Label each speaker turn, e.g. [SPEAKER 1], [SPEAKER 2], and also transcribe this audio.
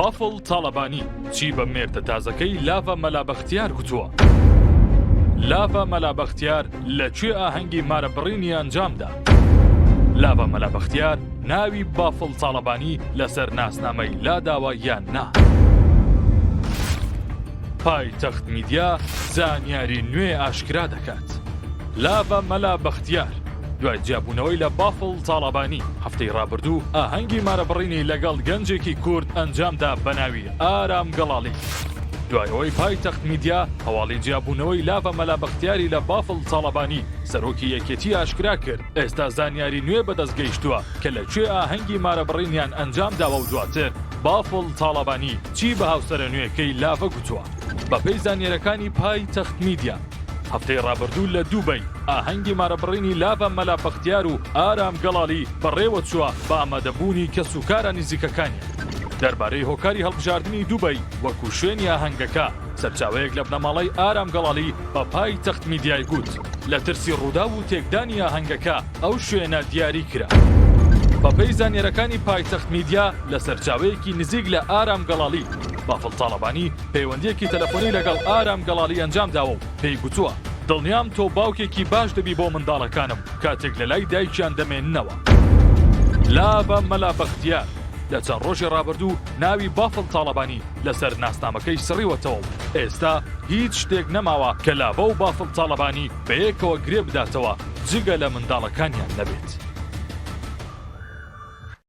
[SPEAKER 1] بافڵ تاڵەبانی چی بە مێردە تازەکەی لاڤە مەلا بەختیار گوتووە. لاڤە مەلا بەختیار لەکوێ ئاهەنگی مارە بڕینی ئەنجامدا؟ لاڤە مەلا بەختیار ناوی بافڵ تاڵەبانی لەسەر ناسنامەی لاداوە یان نا؟ پایتەخت میدیا زانیاری نوێ ئاشکرا دەکات. لاڤە مەلا بەختیار دوای جیابوونەوەی لە بافڵ تاڵەبانی هەفتەی ڕابردوو ئاهەنگی مارەبڕینی لەگەڵ گەنجێکی کورد ئەنجامدا بە ناوی ئارام گەڵاڵی. دوای ئەوەی پایتەخت میدیا هەواڵی جیابوونەوەی لاڤە مەلا بەختیاری لە بافڵ تاڵەبانی سەرۆکی یەکێتی ئاشکرا کرد، ئێستا زانیاری نوێ بەدەستگەیشتووە کە لەکوێ ئاهەنگی مارەبڕینیان ئەنجامداوە و دواتر بافڵ تاڵەبانی چی بە هاوسەرە نوێەکەی لاڤە گوتووە. بەپێی زانیاریەکانی پایتەخت میدیا هەفتەی ڕابردوو لە دووبەی ئاهەنگی مارەبڕینی لاڤە مەلا بەختیار و ئارام گەڵاڵی بەڕێوە چووە بە ئامادەبوونی کەس و کارە نزیکەکانی. دەربارەی هۆکاری هەڵبژاردننی دووبەی وەکو شوێنی ئاهەنگەکە سەرچاوەیەک لە بنەماڵەی ئارام گەڵاڵی بە پایتەخت میدیای گوت لە ترسی ڕوودا و تێکدانی ئاهەنگەکە ئەو شوێنە دیاری کرا. بەپێی زانیاریەکانی پایتەخت میدیا لە سەرچاوەیەکی نزیک لە ئارام گەڵاڵی بافڵ تاڵەبانی پەیوەندیەکی تەلەفۆنی لەگەڵ ئارام گەڵاڵی ئەنجامداوە و پێی گوتووە دڵنیام تۆ باوکێکی باش دەبی بۆ منداڵەکانم کاتێک لە لای دایکیان دەمێننەوە. لاڤە مەلا بەختیار لە چەند ڕۆژی ڕابردوو ناوی بافڵ تاڵەبانی لەسەر ناسنامەکەی سڕیوەتەوە و ئێستا هیچ شتێک نەماوە کە لاڤە و بافڵ تاڵەبانی بەیەکەوە گرێ بداتەوە جگە لە منداڵەکانیان نەبێت.